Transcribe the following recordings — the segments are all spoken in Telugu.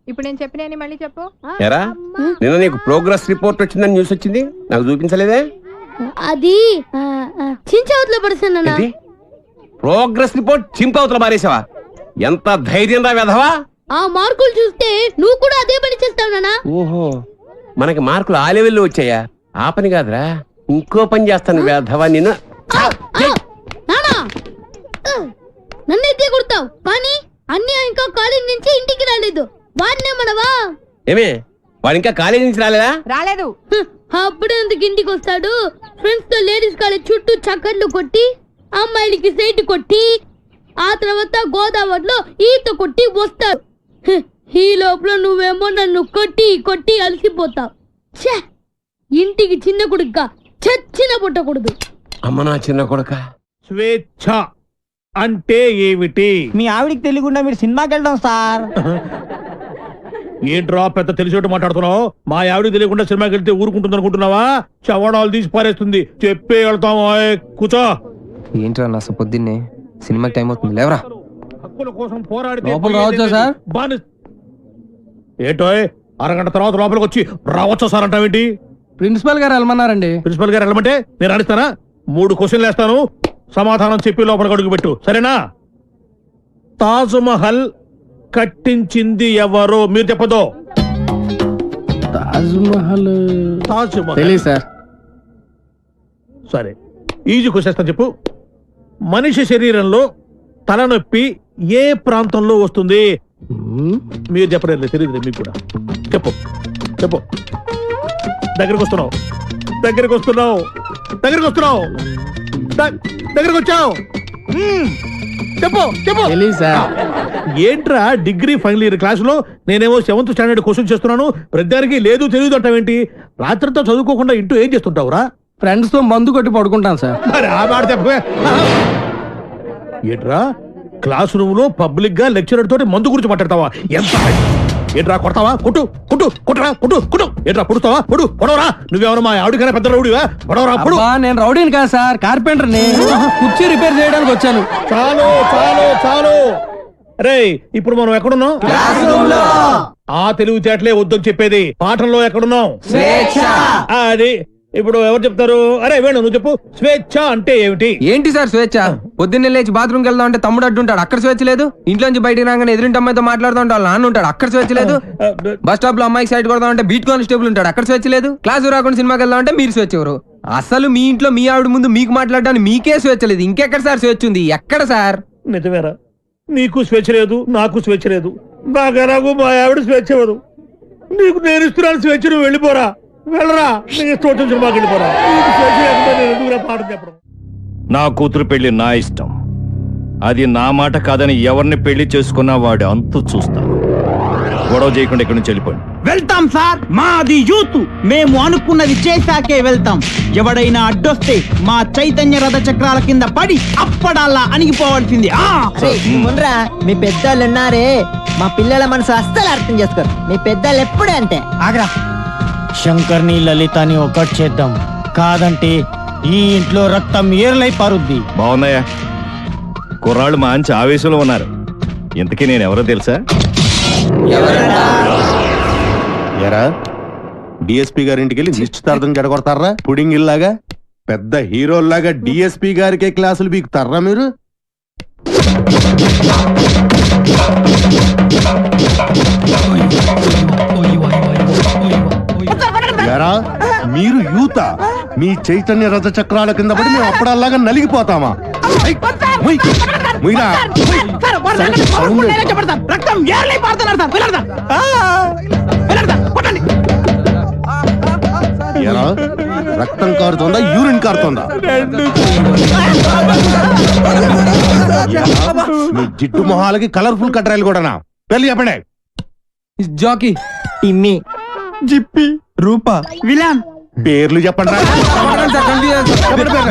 ఇప్పుడు నేను చెప్పిన మళ్ళీ చెప్పు. ఎరా నిన్న నీకు ప్రోగ్రెస్ రిపోర్ట్ వచ్చిందని న్యూస్ వచ్చింది, నాకు చూపించలేదే? అది చించవతలో పడుతున్నా. ప్రోగ్రెస్ రిపోర్ట్ చింపవతల మారేసావా? ఎంత ధైర్యం రా వెధవా! ఆ మార్కులు చూస్తే నువ్వు కూడా అదే పని చేస్తావు నాన్న. ఓహో, మనకి మార్కులు ఆ లెవెల్లో వచ్చాయా? ఆ పని కాదురా, ఇంకో పని చేస్తాను వెధవా నిన్ను. నన్నైతే కొడతావు కానీ అన్నీ ఇంకా కాలేజ్ నుంచి ఇంటికి రాలేదు. వాడినే మనవా? ఏమే వాడు ఇంకా కాలేజీ నుంచి రాలేదా? రాలేదు. అప్పుడు ఎందుకు ఇంటికి వస్తాడు? ఫ్రెండ్స్ తో లేడీస్ కాలేజ్ చుట్టూ చక్కర్లు కొట్టి, అమ్మాయిలకి సైట్ కొట్టి, ఆ తర్వాత గోదావరిలో ఈత కొట్టి వస్తాడు. ఈ లోపల నువ్వేమో నన్ను కొట్టి కొట్టి అలసిపోతావు. ఇంటికి చిన్న కొడుగ్గా చచ్చిన పుట్టకూడదు. అమ్మ నా చిన్న కొడుక. స్వేచ్ఛ అంటే ఏమిటి? మీ ఆవిడికి తెలియకుండా మీరు సినిమాకి వెళ్దాం సార్. ఏంట్రా పెద్ద తెలిసేట్టు మాట్లాడుతున్నావు? మా ఆవిడికి తెలియకుండా సినిమాకి వెళ్తే ఊరుకుంటుంది అనుకుంటున్నావా? చవడాలు తీసి పారేస్తుంది. చెప్పే వెళ్తాము. కూర్చో. ఏంట్రా నా పొద్దున్నే సినిమాకి టైం అవుతుంది, లేవరా. హక్కుల కోసం పోరాడితే లోపల రావచ్చా సార్? ఏంటో అరగంట తర్వాత లోపలికి వచ్చి రావచ్చా సార్ అంటావేంటి? ప్రిన్సిపల్ గారు వెళ్ళమన్నారండి. ప్రిన్సిపల్ గారు వెళ్ళమంటే నేను అడిస్తానా? 3 క్వశ్చన్లు వేస్తాను, సమాధానం చెప్పి లోపలికి అడుగు పెట్టు, సరేనా? తాజ్ మహల్ కట్టించింది ఎవరు? మీరు చెప్పదో. తాజ్ మహల్ తెలీదు సార్. సరే, ఈజీ క్వశ్చన్ చెప్పు. మనిషి శరీరంలో తలనొప్పి ఏ ప్రాంతంలో వస్తుంది? మీరు చెప్పలేదు, తెలియదు మీకు కూడా. చెప్పు చెప్పు. దగ్గరికి వస్తున్నావు, దగ్గరికి వస్తున్నావు, దగ్గరికి వస్తున్నావు, దగ్గరికి వచ్చావు. చెప్పు చెప్పు. ఏంట్రా డిగ్రీ ఫైనల్ ఇయర్ క్లాసులో నేనేమో 7th స్టాండర్డ్ క్వశ్చన్ చేస్తున్నాను, ప్రతిదానికి లేదు తెలియదు అంటావేంటి? రాత్రితో చదువుకోకుండా ఇంటూ ఏం చేస్తుంటావురా? ఫ్రెండ్స్ తో మందు కొట్టి పడుకుంటాను సార్. మరి ఆ మాట చెప్పే. ఏంట్రా క్లాస్ రూమ్ లో పబ్లిక్ గా లెక్చరర్ తోటి మందు గురించి మాట్లాడతావా? ఎంత ఏంట్రా కొడతావా? కొట్టు కొట్టు కొట్టరా కొట్టు కొట్టు. ఏంట్రా పొడుస్తావా? పొడు పొడవరా. నువ్వేమన్నా మా ఆవిడకైనా పెద్ద రౌడీవా? పొడవరా పొడు. నేను రౌడీని కాదు సార్, కార్పెంటర్ ని. కుర్చీ రిపేర్ చేయడానికి వచ్చాను. చాలు చాలు చాలు. అరే ఇప్పుడు మనం ఎక్కడున్నాం? ఆ తెలివితేటలే వద్దని చెప్పేది. పాఠంలో ఎక్కడున్నాం? అది ఇప్పుడు ఎవరు చెప్తారు? అరే వేణు నువ్వు చెప్పు. స్వేచ్ఛ అంటే ఏమిటి? ఏంటి సార్ స్వేచ్ఛ? పొద్దున్నే లేచి బాత్రూమ్కి వెళ్దాం అంటే తమ్ముడు అడ్డుంటాడు, అక్కడ స్వేచ్ఛ లేదు. ఇంట్లోంచి బయటికి రాగానే ఎదురింటి అమ్మాయితో మాట్లాడుతూ ఉంటాడు, నాన్న ఉంటాడు, అక్కడ స్వేచ్ఛ లేదు. బస్ స్టాప్ లో అమ్మాయికి సైడ్ కొడదాం అంటే బీట్ కానిస్టేబుల్ ఉంటాడు, అక్కడ స్వేచ్ఛ లేదు. క్లాసు రాకుండా సినిమాకి వెళ్దాం అంటే మీరు స్వేచ్ఛ ఎవరు? అసలు మీ ఇంట్లో మీ ఆవిడ ముందు మీకు మాట్లాడడానికి మీకే స్వేచ్ఛ లేదు, ఇంకెక్కడ సార్ స్వేచ్ఛ ఉంది? ఎక్కడ సార్? నిజమేరా, నీకు స్వేచ్ఛ లేదు, నాకు స్వేచ్ఛ లేదు. నాకు మా ఆవిడ స్వేచ్ఛ ఇవ్వదు. నీకు నేను ఇస్తున్నాను స్వేచ్ఛ, నువ్వు వెళ్ళిపోరా, వెళ్ళరా. నీకు ఇష్టం వచ్చిన సినిమాకి వెళ్ళిపోరా. నీకు స్వేచ్ఛ లేకపోతే నేను ఎందుకురా పాఠం చెప్పడం? నా కూతురు పెళ్లి నా ఇష్టం, అది నా మాట కాదని ఎవరిని పెళ్లి చేసుకున్నా వాడు అంతు చూస్తాను. గొడవ చేయకుండా ఇక్కడి నుంచి వెళ్ళిపోండి. వెళ్తాం సార్, మాది యూత్, మేము అనుకున్నది చేశాకే వెళ్తాం. ఎవడైనా అడ్డొస్తే మా చైతన్య రథ చక్రాల కింద పడి అప్పడాలా అణిగిపోవాల్సింది. మీ పెద్దోళ్ళు ఉన్నారే, మా పిల్లల మనసు అస్సలు అర్థం చేసుకోరు. మీ పెద్దోళ్ళు ఎప్పుడే అంటే ఆగ్రా. శంకర్ని లలితని ఒకటి చేద్దాం, కాదంటే ఈ ఇంట్లో రక్తం ఏర్లై పారుద్ది. బాగున్నాయా? కుర్రాళ్ళు మంచి ఆవేశంలో ఉన్నారు. ఇంతకీ నేను ఎవరో తెలుసా? ఎరా డిఎస్పీ గారింటికి వెళ్ళి నిశ్చితార్థం జడగొడతారా? పుడింగ్ ఇల్లాగా పెద్ద హీరోల్లాగా డిఎస్పీ గారికే క్లాసులు బీకుతారా మీరు? ఎరా మీరు యూత, మీ చైతన్య రథ చక్రాల కింద పడి మేము అప్పుడల్లాగా నలిగిపోతామా? ఎరా రక్తం కారుతోందా, యూరిన్ కారుతోందా? మీ జిడ్డు మొహాలకి కలర్ఫుల్ కట్రాయలు కూడానా? పెళ్లి చెప్పండి. జాకీ, టిమ్మి, జిప్పి, రూపా, విలాన్ పేర్లు చెప్పండి.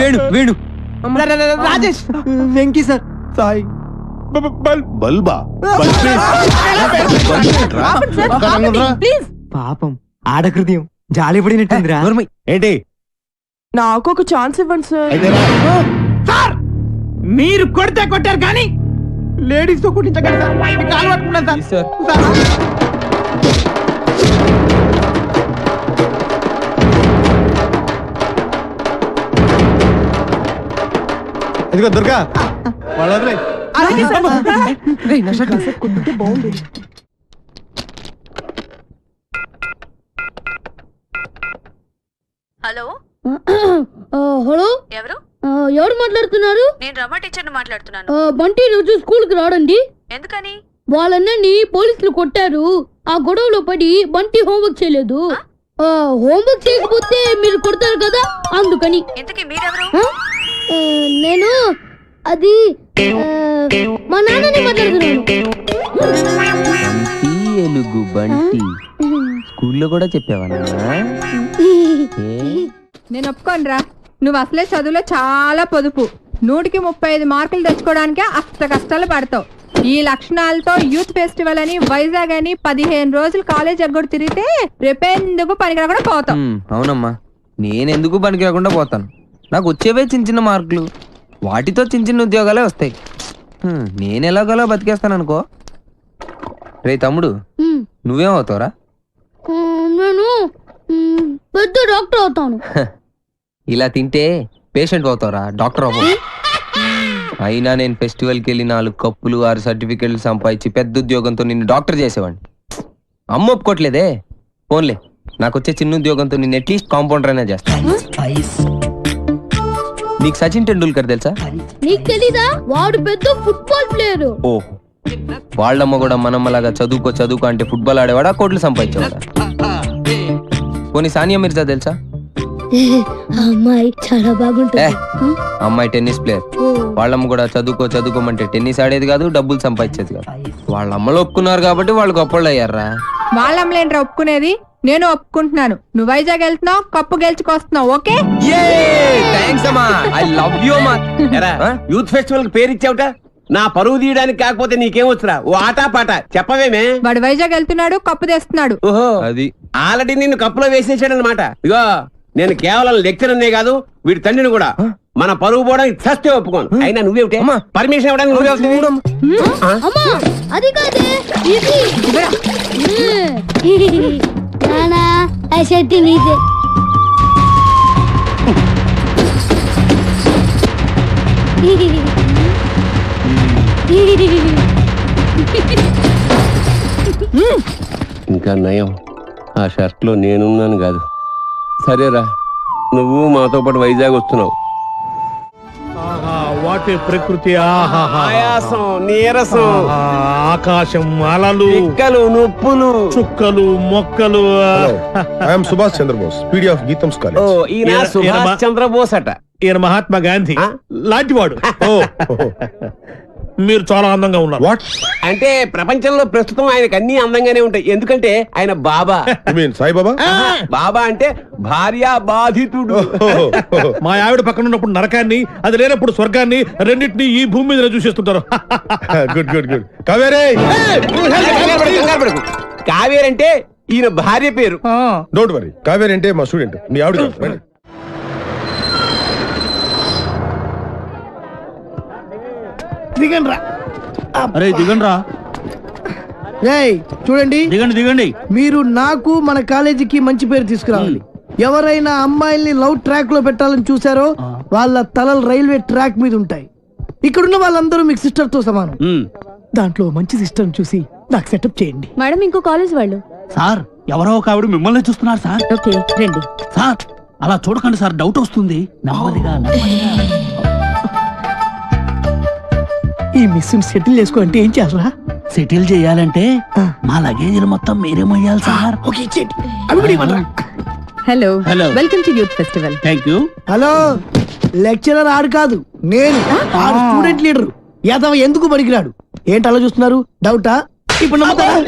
వేణు వేణు, రాజేష్, వెంకీ సార్, సాయి, బల్బా పాపం ఆడకృత్యం జాలి పడినట్టుందిరా. ఏంటి? నాకు ఒక ఛాన్స్ ఇవ్వండి సార్. సార్ మీరు కొడితే కొట్టారు కానీ లేడీస్ తో కుట్టించగలరు సార్. మీకు కాలు పట్టుకున్నాను సార్. ఇదిగో దుర్గా వాళ్ళ వదిలే. రేయ్, నా షర్ట్. హలో హలో ఎవరు? ఎవరు మాట్లాడుతున్నారు? నేను రమ టీచర్ని మాట్లాడుతున్నాను. బంటి రోజు స్కూల్ కి రాడండి. ఎందుకని? వాళ్ళన్నని పోలీసులు కొట్టారు. ఆ గొడవలో పడి బంటి హోంవర్క్ చేయలేదు. హోంవర్క్ చేయకపోతే మీరు కొడతారు కదా, అందుకని. ఇంతకీ మీరెవరు? నేను అది మా నాన్నని మాట్లాడుతున్నాను. బంటి ఎలుగు బంటి స్కూల్లో కూడా చెప్పావా నేను ఒప్పుకోనరా. నువ్వు అసలే చదువులో చాలా పొదుపు. 100కి 35 మార్కులు తెచ్చుకోవడానికే అష్ట కష్టాలు పడతావు. ఈ లక్షణాలతో యూత్ ఫెస్టివల్ అని వైజాగ్ అని 15 రోజులు కాలేజ్ ఎగ్గొడు తిరిగితే రేపెందుకు పనికిరాకుండా పోతావు. అవునమ్మా, నేనెందుకు పనికి రాకుండా పోతాను. నాకు వచ్చేవే చిన్న చిన్న మార్కులు, వాటితో చిన్న చిన్న ఉద్యోగాలే వస్తాయి. నేను ఎలాగోలా బతికేస్తాను అనుకో. రే తమ్ముడు, నువ్వేమవుతావురా? నేను పెద్ద డాక్టర్ అవుతాను. ఇలా తింటే పేషెంట్ అవుతావురా, డాక్టర్ అవ్వవు. అయినా నేను ఫెస్టివల్కి వెళ్ళి 4 కప్పులు 6 సర్టిఫికెట్లు సంపాదించి పెద్ద ఉద్యోగంతో నిన్ను డాక్టర్ చేసేవాడిని. అమ్మ ఒప్పుకోట్లేదే. ఫోన్లే, నాకు వచ్చే చిన్న ఉద్యోగంతో నిన్ను అట్లీస్ట్ కాంపౌండర్ అయినా చేస్తాను. నీకు సచిన్ టెండూల్కర్ తెలుసా? నీకు తెలీదా? వాడు పెద్ద ఫుట్బాల్ ప్లేయర్. ఓ, వాళ్ళమ్మ కూడా మనమ్మలాగా చదువుకో అంటే ఫుట్బాల్ ఆడేవాడా, కోట్లు సంపాదించేవాడా? పోనీ సానియా మిర్జా తెలుసా? అమ్మాయి చాలా బాగుంటుంది. అమ్మాయి టెన్నిస్ ప్లేయర్. వాళ్ళమ్మ కూడా చదువుకోమంటే టెన్నిస్ ఆడేది కాదు, డబ్బులు సంపాదించేది కాదు. వాళ్ళ అమ్మలు ఒప్పుకున్నారు కాబట్టి వాళ్ళు గొప్పళ్ళు అయ్యారా. వాళ్ళమ్మలేంట్రా ఒప్పుకునేది. నేను ఒప్పుకుంటున్నాను. నువ్వు వైజాగ్ వెళ్తున్నావు, కప్పు గెలుచుకొస్తున్నావు. ఓకే, యూత్ ఫెస్టివల్ కి పేరు ఇచ్చావుట. నా పరువు తీయడానికి కాకపోతే నీకేమొచ్చురా? ఓ ఆటా పాట చెప్పవేమే. వాడు వైజాగ్ వెళ్తున్నాడు, కప్పు తెస్తున్నాడు. ఓహో, అది ఆల్రెడీ నిన్ను కప్పులో వేసేసాడు అనమాట. ఇగో, నేను కేవలం లెక్చరర్నే కాదు, వీడి తండ్రిని కూడా. మన పరువు పోవడానికి చస్తే ఒప్పుకోను. అయినా నువ్వేమిటే పర్మిషన్ ఇవ్వడానికి నువ్వే వస్తుంది. అమ్మా, అది కాదే ఇది. నానా, ఆ షర్ట్ నీదే. ఇంకా నయం, ఆ షర్ట్ లో నేనున్నాను కాదు. సరేరా, నువ్వు మాతో పాటు వైజాగ్ వస్తున్నావు. వాటి ప్రకృతి, ఆయాసం, నీరసం, ఆకాశం, అలలు, పిక్కలు, నొప్పులు, చుక్కలు, మొక్కలు. I'm Subhash Chandrabose, PD of GITAM's ఓ, కాలేజ్. ఈయన సుభాష్ చంద్రబోస్ అట. ఈయన మహాత్మా గాంధీ లాంటివాడు. మీరు చాలా అందంగా ఉన్నారు. వాట్ అంటే ప్రపంచంలో ప్రస్తుతం ఆయనకు అన్ని అందంగానే ఉంటాయి. ఎందుకంటే ఆయన బాబా. సాయిబాబా? బాబా అంటే భార్య బాధితుడు. మా ఆవిడ పక్కన ఉన్నప్పుడు నరకాన్ని, అది లేనప్పుడు స్వర్గాన్ని, రెండింటినీ ఈ భూమి మీద చూసేస్తుంటారు. Good good good. కావేరే, కంగారు పడకు. కావేరి అంటే ఈయన భార్య పేరు. Don't worry. కావేరే అంటే మా స్టూడెంట్, మీ ఆవిడ కాదు. దిగండి రా. అరే దిగండి రా. చూడండి, దిగండి. మీరు నాకు మన కాలేజీకి మంచి పేరు తీసుకురావాలి. ఎవరైనా అమ్మాయిల్ని లవ్ ట్రాక్ లో పెట్టాలని చూసారో వాళ్ళ తలలు రైల్వే ట్రాక్ మీద ఉంటాయి. ఇక్కడున్న వాళ్ళందరూ మీకు సిస్టర్ తో సమానం. దాంట్లో మంచి సిస్టర్ చూసి నాకు సెటప్ చేయండి. మేడం, ఇంకో కాలేజ్ వాళ్ళు. సార్, ఎవరో ఒక ఆవిడ మిమ్మల్ని చూస్తున్నారు సార్. ఓకే, రండి. సార్, అలా చూడకండి సార్, డౌట్ వస్తుంది. నెమ్మదిగా. ఈ మిస్ సెటిల్ చేసుకో అంటే ఏం చేయాలరా? సెటిల్ చేయాలంటే మా లగేజీలు మొత్తం మీరే మొయ్యాలి సార్. ఓకే, ఇచ్చేయండి. అవి కూడా ఇవ్వండి. Hello, hello. Welcome to youth festival. Thank you. Hello, lecturer ఆడు కాదు, నేను ఆడు స్టూడెంట్ లీడర్. యాదవ ఎందుకు పనికిరాడు? ఏంటి అలా చూస్తున్నారు? డౌటా? ఇప్పుడు నమ్ముతారా?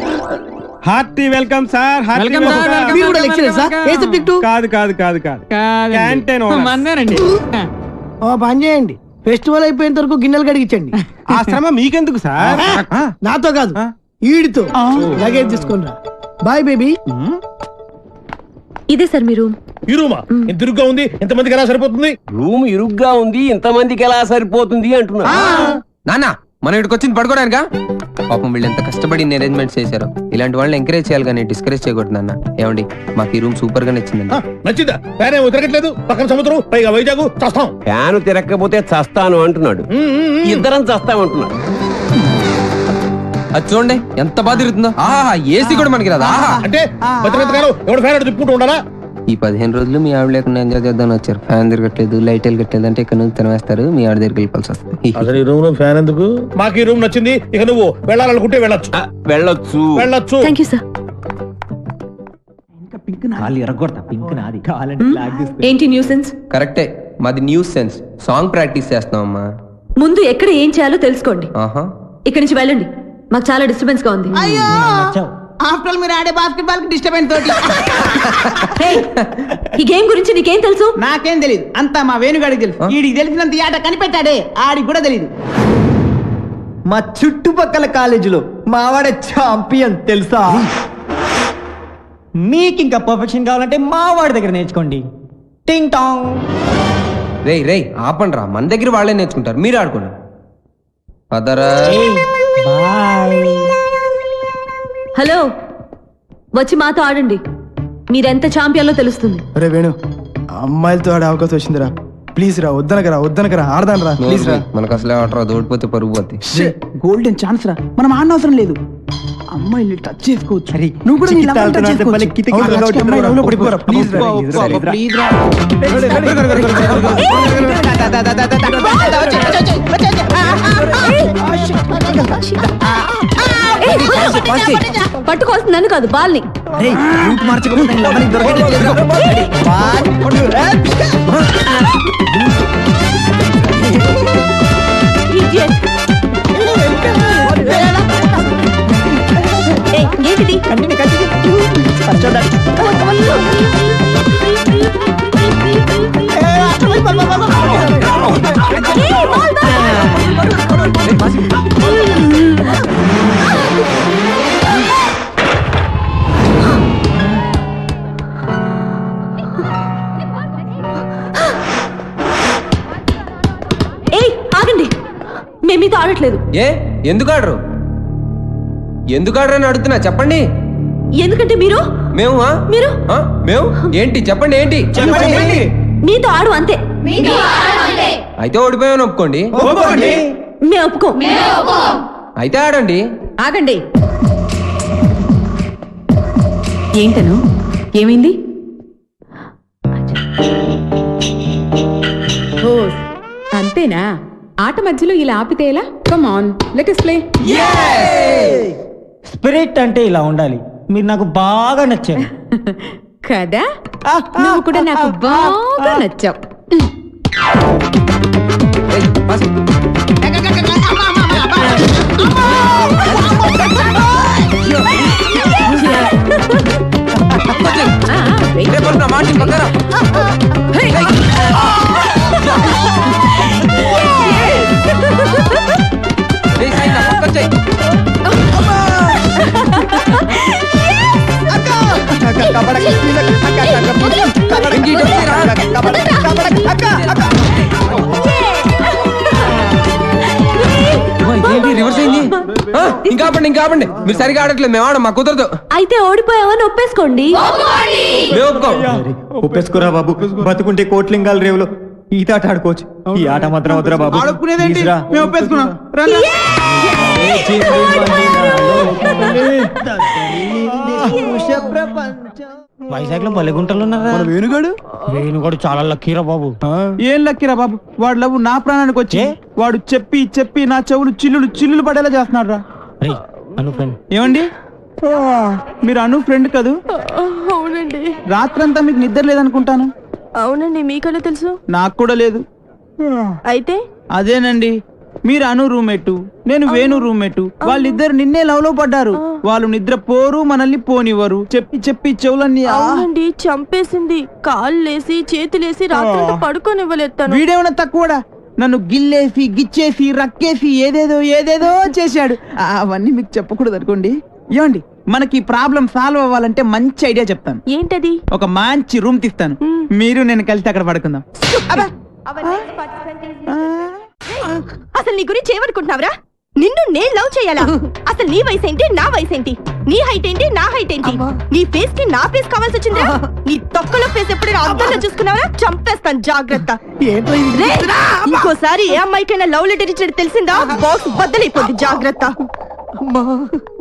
Hearty welcome sir. మీరు కూడా లెక్చరర్ సార్? ఏ సబ్జెక్టు? కాదు. ఓ పని చేయండి, ఫెస్టివల్ అయిపోయేంత వరకు గిన్నెలు కడిగించండి. ఆ శ్రమ మీకెందుకు సార్? నాతో కాదు, ఈడితో. లగేజ్ తీసుకుని రా. Boy baby. ఇదే సార్ మీ రూమ్. ఈ రూమా? ఎంత ఇరుగ్గా ఉంది, ఎంతమందికి ఎలా సరిపోతుంది? రూమ్ ఇరుగ్గా ఉంది, ఇంతమందికి ఎలా సరిపోతుంది అంటున్నా. నాన్న, మనం ఇక్కడికి వచ్చింది పడుకోవడానికా? పాపం వీళ్ళు ఎంత కష్టపడి అరేంజ్మెంట్స్ చేశారు. ఇలాంటి వాళ్ళని ఎంకరేజ్ చేయాలి కానీ డిస్కరేజ్ చేయకూడదు అన్న. ఏమండి మాకు ఈ రూమ్ సూపర్ గా నచ్చిందండి. నచ్చిందా? ఫ్యాన్ ఏమో తిరగట్లేదు, పక్కన సముద్రం, పైగా వైజాగ్, చస్తాం. ఫ్యాన్ తిరగకపోతే చస్తాను అంటున్నాడు, ఇద్దరం చస్తామంటున్నాడు. అది చూడండి ఎంత బాగా తిరుగుతుందో. ఆహా ఏసీ కూడా మనకి రాదా? అంటే ఎవడు ఫ్యాన్ తిప్పుకుంటూ ఉండాలా? ఈ 15 రోజులు మీ ఆవిడ లేకుండా ఎంజాయ్ చేద్దామని వచ్చారు. ఫ్యాన్ తిరగట్లేదు, లైట్ వెళ్ళట్లేదు అంటే ఇక్కడ నుంచి తినవేస్తారు, మీ ఆవిడ దగ్గరికి వెళ్ళిపోవాల్సి వస్తుంది. అసలు ఈ రూమ్ లో ఫ్యాన్ ఎందుకు? మాకు ఈ రూమ్ నచ్చింది, ఇక నువ్వు వెళ్ళాలనుకుంటే వెళ్ళొచ్చు. వెళ్ళొచ్చు వెళ్ళొచ్చు. Thank you sir. ఏంటి న్యూసెన్స్? కరెక్టే, మాది న్యూస్ సెన్స్. సాంగ్ ప్రాక్టీస్ చేస్తున్నాం అమ్మా. ముందు ఎక్కడ ఏం చేయాలో తెలుసుకోండి. ఆహా ఇక్కడి నుంచి వెళ్ళండి, మాకు చాలా డిస్టర్బెన్స్ గా ఉంది. అయ్యో ఆఫ్టర్ మీరు ఆడే బాస్కెట్బాల్ కి డిస్టర్బెన్స్ తోటి Hey, ఈ గేమ్ గురించి నీకేం తెలుసు? నాకేం తెలియదు, అంతా మా వేణుగాడికి తెలుసు. వీడికి తెలిసినంత ఈ ఆట కనిపెట్టాడే, ఆడికి కూడా తెలియదు. మా చుట్టుపక్కల కాలేజీలో మావాడే ఛాంపియన్ తెలుసా? మీకు ఇంకా పర్ఫెక్షన్ కావాలంటే మావాడి దగ్గర నేర్చుకోండి. టింగ్ టాంగ్. రేయ్ రేయ్ ఆపండి రా, మన దగ్గర వాళ్ళే నేర్చుకుంటారు, మీరు ఆడుకోండి. పదరా. బాయ్. హలో, వచ్చి మాతో ఆడండి. మీరెంత ఛాంపియన్లో తెలుస్తుంది. అరే వేణు, అమ్మాయిలతో ఆడే అవకాశం వచ్చిందిరా. ప్లీజ్ రా, వద్దనకరా ఆడదాను రా, ప్లీజ్ రా. మనకు అసలే ఆట రాదు, ఓడిపోతే పరుగు పోతే. గోల్డెన్ ఛాన్స్ రా, మనం ఆడనవసరం లేదు. అమ్మాయిని టచ్ చేసుకోవచ్చు. అరే, నువ్వు కూడా నీ చికిత్స లవర్ని touch ఆడుతున్నా అంటే చేసుకోవచ్చు. కిటికీ అవును, కొట్టి అమ్మాయి కొట్టి లవ్లో పడిపోరా. ప్లీజ్ రా, ప్లీజ్ రా. పట్టుకోవాల్సింది నన్ను కాదు, బాల్ని. రూట్ మార్చకపోతే నీ లవ్వని దొరకట్లేదు. Idiot. ఏయ్, ఏంటిది? ఏయ్, బాల్, ఏయ్, ఆగండి, మేము మీతో ఆడట్లేదు. ఏ ఎందుకు ఆడరు? ఎందుకు ఆడరు అని అడుగుతున్నా, చెప్పండి. ఎందుకంటే మీరు మేము మేము ఏంటి చెప్పండి, ఏంటి చెప్పండి. మీతో ఆడు అంతే. అయితే ఓడిపోయామని ఒప్పుకోండి. మేము ఒప్పుకోం. అయితే ఆడండి. ఆగండి. ఏంటను, ఏమైంది? అంతేనా? ఆట మధ్యలో ఇలా ఆపితే ఎలా? Come on, let us play. Spirit అంటే ఇలా ఉండాలి. మీరు నాకు బాగా నచ్చారు కదా, నువ్వు కూడా నాకు బాగా నచ్చావు. ఏయ్, పాస్. రేపు నా మాట పక్కన. ఏయ్, సాయి, నా పక్కన చెయ్. ఇంక ఇటు వచ్చిరా. ఏంటి రివర్స్ అయింది? ఇంకా ఆపండి, మీరు సరిగా ఆడట్లేదు, మేము ఆడం, మా కుదరదు. అయితే ఓడిపోయావని ఒప్పేసుకోండి. మేము ఒప్పుకోం. ఒప్పేసుకోరా బాబు, బతుకుంటే కోట్లింగాల రేవులో ఈత ఆట ఆడుకోవచ్చు. ఈ ఆట మాత్రం వద్దురా బాబు. ఆడుకునేదేంటి? ప్లీజ్ రా. మేము ఒప్పేసుకున్నాం. రండి. వైజాగ్ లో బలిగుంటలు ఉన్నారా? వేణుగాడు చాలా లక్కీరా బాబు. ఏం లక్కిరా బాబు, వాడు లవ్ నా ప్రాణానికి వచ్చి వాడు చెప్పి చెప్పి నా చెవులు చిల్లులు పడేలా చేస్తున్నాడు రా. అను ఫ్రెండ్. ఏమండి, మీరు అను ఫ్రెండ్ కదూ? అవునండి. రాత్రంతా మీకు నిద్ర లేదనుకుంటాను. అవునండి, మీకన్నా తెలుసు? నాకు కూడా లేదు. అయితే అదేనండి, మీరు అను రూమ్మేటు, నేను వేణు రూమ్మేటు. వాళ్ళిద్దరు నిన్నే లవ్ లో పడ్డారు. వాళ్ళు నిద్ర పోరు, మనల్ని పోనివ్వరు. చెప్పి చెప్పి చెవులన్నీ అవునండి, చంపేసింది. కాళ్ళేసి చేతులేసి రాత్రంతా పడుకోనివ్వలేదు. వీడేమన్నా తక్కువడా? నన్ను గిల్లేసి గిచ్చేసి రక్కేసి ఏదేదో చేశాడు. అవన్నీ మీకు చెప్పకూడదు అనుకోండి. ఏమండి, మనకి ప్రాబ్లం సాల్వ్ అవ్వాలంటే మంచి ఐడియా చెప్తాను. ఏంటది? ఒక మంచి రూమ్ తీస్తాను, మీరు నేను కలిసి అక్కడ పడుకుందాం. అసలు నీ గురించి ఏమనుకుంటున్నావురా? నిన్ను నేను లవ్ చేయాలా? అసలు నీ వయసు ఏంటి, నా వయసు ఏంటి? నీ హైట్ ఏంటి, నా హైట్ ఏంటి? నీ ఫేస్ కి నా ఫేస్ కావాల్సి వచ్చిందా? నీ తొక్కలో ఫేస్ ఎప్పుడైనా అద్దంలో చూసుకున్నావా? చంపేస్తాను, జాగ్రత్త. రే, ఇంకోసారి ఏ అమ్మాయికైనా లవ్ లెటర్ ఇచ్చేది తెలిసిందా? బాక్స్ బద్దలైపోద్ది, జాగ్రత్త.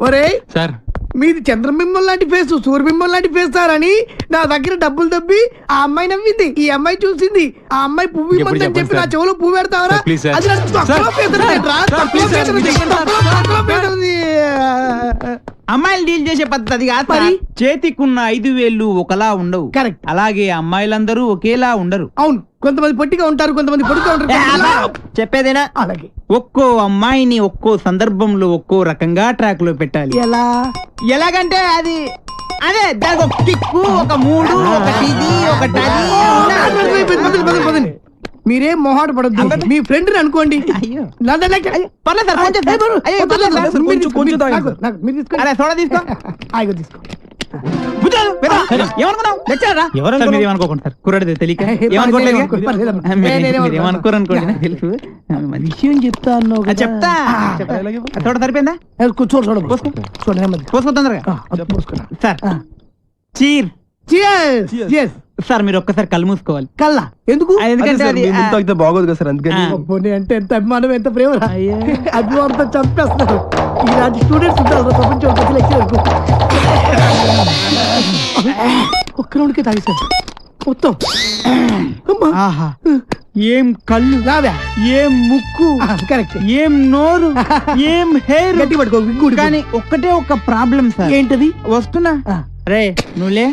ఒరే సార్ మీది చంద్రబింబం లాంటి ఫేస్, సూర్యబింబం లాంటి ఫేస్ సార్ అని నా దగ్గర డబ్బులు దబ్బి ఆ అమ్మాయి నవ్వింది, ఈ అమ్మాయి చూసింది, ఆ అమ్మాయి పువ్వు ఇవ్వమని చెప్పి నా చెవులో పువ్వు పెడతావరా? అది నా తొక్కలో పేదలేట్రా, తొక్కలో పేదలది, తొక్కలో పేదలది. అమ్మాయిలు డీల్ చేసే పద్ధతి కాదు మరి. చేతికున్న 5 వేళ్ళు ఒకలా ఉండవు. కరెక్ట్. అలాగే అమ్మాయిలందరూ ఒకేలా ఉండరు. అవును, కొంతమంది పొట్టిగా ఉంటారు, కొంతమంది పొడుగా ఉంటారు. చెప్పేదేనా? అలాగే ఒక్కో అమ్మాయిని ఒక్కో సందర్భంలో ఒక్కో రకంగా ట్రాక్ లో పెట్టాలి. ఎలా? ఎలాగంటే అది అదే దానికి ఒక కిక్కు, ఒక మూడు, ఒకటి ఇది, ఒకటి పదండి. మీరేం మొహాట పడద్దు, మీ ఫ్రెండ్ అనుకోండి. విషయం చెప్తా అన్నావు కదా. చెప్తా. సరిపోయిందా? చూడండి పోసుకో తొందరగా. Sir cheer. సార్ మీరు ఒక్కసారి కళ్ళు మూసుకోవాలి. కల్లా ఎందుకు? ఎందుకంటే అది బాగోదు కదా సార్, అందుకని. అబ్బోని అంటే ఎంత అభిమానం, ఎంత ప్రేమ. అభిమానంతో చంపేస్తున్నారు. ఇలాంటి స్టూడెంట్స్ ఉంటారు ప్రపంచం. ఒక్క రౌండ్కే తాగేశారు మొత్తం. ఆహా, ఏం కళ్ళు, రావా? ఏం ముక్కు, కరెక్ట్. ఏం నోరు, ఏం హెయిర్. గట్టి పట్టుకో. కానీ ఒక్కటే ఒక ప్రాబ్లం సార్. ఏంటది? వస్తున్నా. రే నువ్వులే,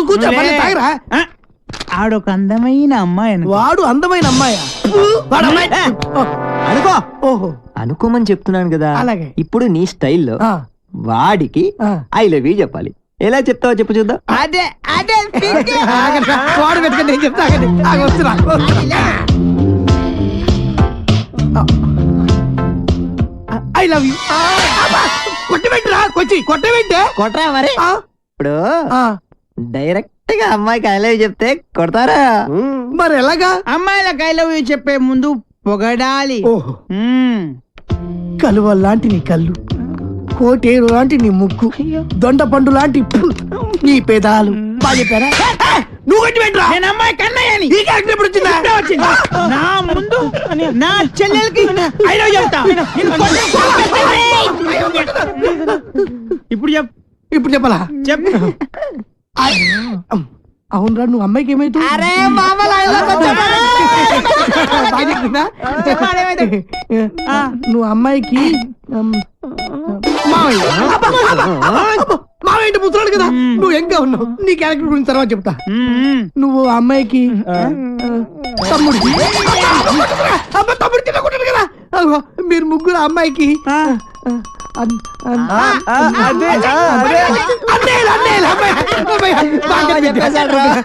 కూర్చో. తాగరా? ఆడొక అందమైన అమ్మాయి. వాడు అందమైన అమ్మాయా? అనుకో. ఓహో, అనుకోమని చెప్తున్నాను కదా. అలాగే. ఇప్పుడు నీ స్టైల్లో వాడికి ఐ లవ్ యూ చెప్పాలి. ఎలా చెప్తావో చెప్పు చూద్దాం. అదే అదే వాడు పెట్టుకుని నేను చెప్తా. వస్తున్నా. I love you. కొట్టబెట్టరా, కొట్టబెట్టే. కొట్టరా మరి. ఇప్పుడు డైరెక్ట్ గా అమ్మాయికి ఐ లవ్ యూ చెప్తే కొడతారా? మరి ఎలాగా? అమ్మాయిలకు ఐ లవ్ యూ చెప్పే ముందు పొగడాలి. ఓహో, కలువ లాంటి నీ కళ్ళు, కోటేరు లాంటి నీ ముక్కు, దొండ పండు లాంటి నీ పెదాలు. బాగా చెప్పారా? నువ్వు కొట్టి పెట్టరా. నేను అమ్మాయి కన్నయ్యని. ఈ క్యారెక్టర్ ఎప్పుడు వచ్చిందా? నా ముందు నా చెల్లెలకి ఐ లవ్ చెప్తా. ఇప్పుడు చెప్పాలా? చెప్పు. అవునరా, నువ్వు అమ్మాయికి ఏమైతే నువ్వు అమ్మాయికి మావేంటి ముసలాడు కదా, నువ్వు ఎంగా ఉన్నావు. నీ క్యారెక్టర్ గురించి తర్వాత చెప్తా. నువ్వు అమ్మాయికి తమ్ముడికి తినకుంటాడు కదా. మీరు ముగ్గురు అమ్మాయికి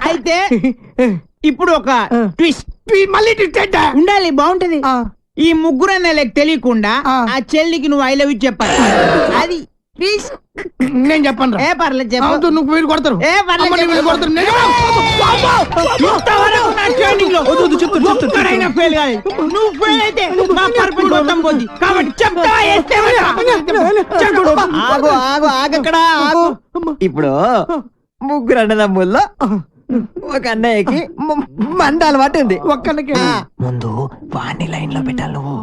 అయితే ఇప్పుడు ఒక ట్విస్ట్. మళ్ళీ ట్విస్ట్ ఉండాలి, బాగుంటది. ఈ ముగ్గురు అన్నలకు తెలియకుండా ఆ చెల్లికి నువ్వు ఐ లవ్ యూ చెప్పాలి. అది నేను చెప్పను. ఏ పర్లేదు చెప్పు. నువ్వు వీళ్ళు కొడతారు. ఏ పర్లేదు కొడతారు. నువ్వు ఫెయిల్ అయితే నా పర్పస్ మొత్తం పోద్ది. కాబట్టి చెప్తా. ఇప్పుడు ముగ్గురు అన్నదమ్ముల్లో ఒక అన్నయ్యకి మంద అలవాటు ఉంది. ఒక్కళ్ళకి ముందు వాణ్ణి లైన్ లో పెట్టాలి నువ్వు.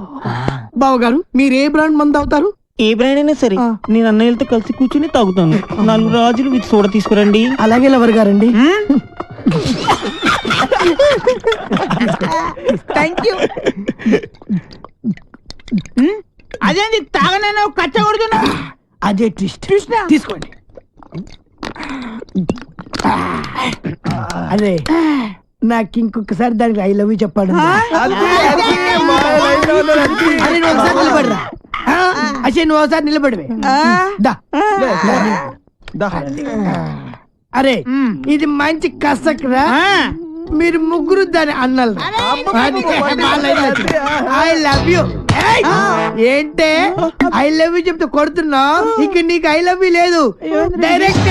బావగారు, మీరు ఏ బ్రాండ్ మందు అవుతారు? ఏ బ్రాండ్ అయినా సరే నేను అన్నయ్యలతో కలిసి కూర్చుని తాగుతాను. 4 రాజులు వీటి సోడా తీసుకురండి. అలాగే లవర్ గారండి. Thank you. అదేంటి తాగనైనా కచ్చగొడుతున్నా? అదే ట్విస్ట్. తీసుకోండి. అదే నాకు ఇంకొకసారి దానికి ఐ లవ్ యూ చెప్పాడు. అసలు నువ్వు ఒకసారి నిలబడివే. అరే ఇది మంచి కసక్రా. మీరు ముగ్గురు దాని అన్నలు. I love you. ఏంటే ఐ లవ్ యూ చెప్తే కొడుతున్నావు? ఇక నీకు ఐ లవ్ యూ లేదు. డైరెక్ట్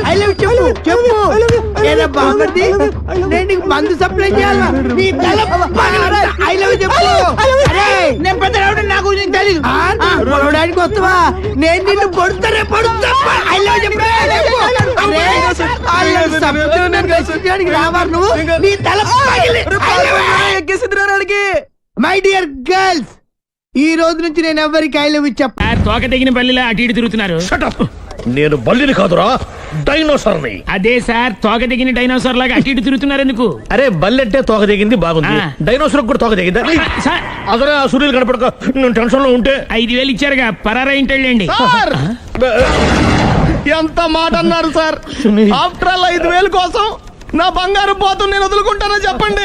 ఐ లవ్ చెప్పు. ఏరా బామర్ది, నేను నీకు మందు సప్లై చేయాలా? నీ తల పగలగొడతా. I love you చెప్పు. అరే, నేను పెద్ద రౌడీని, నాకు నీకు తెలీదు. పొడవడానికి వస్తావా? నేను నిన్ను పొడుతానే పొడుతా. I love you చెప్పు. అరే, వాళ్ళ సబ్జెక్ట్ ప్రశ్నించడానికి రావా నువ్వు? నీ తల పగిలి. మై డియర్ గర్ల్స్, ఈ రోజు నుంచి నేను ఎవరికి ఐ లవ్ యు చెప్ప. తోక తెగిన బల్లిలా అటు ఇటు తిరుగుతున్నారు. నేను బల్లిని కాదురా, డైనోసార్ని. అదే సార్, తోక తెగిన డైనోసార్ లాగా అటు ఇటు తిరుగుతున్నారు ఎందుకు? అరే బల్లి అంటే తోక దిగింది బాగుంది, డైనోసార్ కూడా తోక దిగిందా? అసలే ఆ సూర్యులు కనపడక నేను టెన్షన్ లో ఉంటే 5,000 ఇచ్చారుగా, పరారా ఇంటండి. ఎంత మాట అన్నారు సార్? ఆఫ్టర్ ఆల్ 5,000 కోసం నా బంగారు పోతు నేను వదులుకుంటానని చెప్పండి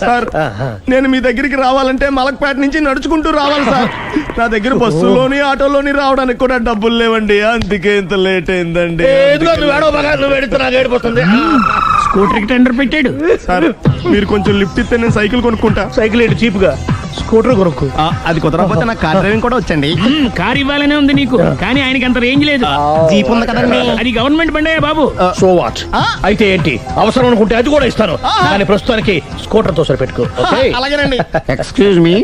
సార్. నేను మీ దగ్గరికి రావాలంటే మలక్పేట నుంచి నడుచుకుంటూ రావాలి సార్. నా దగ్గర బస్సులోని ఆటోలోని రావడానికి కూడా డబ్బులు లేవండి, అందుకే ఇంత లేట్ అయిందండి. స్కూటర్ కి టెండర్ పెట్టాడు సార్. మీరు కొంచెం లిఫ్ట్ ఇస్తే నేను సైకిల్ కొనుక్కుంటా. సైకిల్ ఏంటి చీప్ గా, స్కూటర్ కొనుక్కు. అది కుదరకపోతే నాకు కార్ డ్రైవింగ్ కూడా వచ్చండి. కార్ ఇవ్వాలనే ఉంది నీకు, కానీ ఆయనకి అంత రేంజ్ లేదు. జీప్ ఉంది కదండి. అది గవర్నమెంట్ బండే బాబు. So what? అయితే ఏంటి, అవసరం అనుకుంటే అది కూడా ఇస్తాను, కానీ ప్రస్తుతానికి స్కూటర్ తో సరిపెట్టుకో. అలాగేనండి. ఎక్స్క్యూజ్ మీ,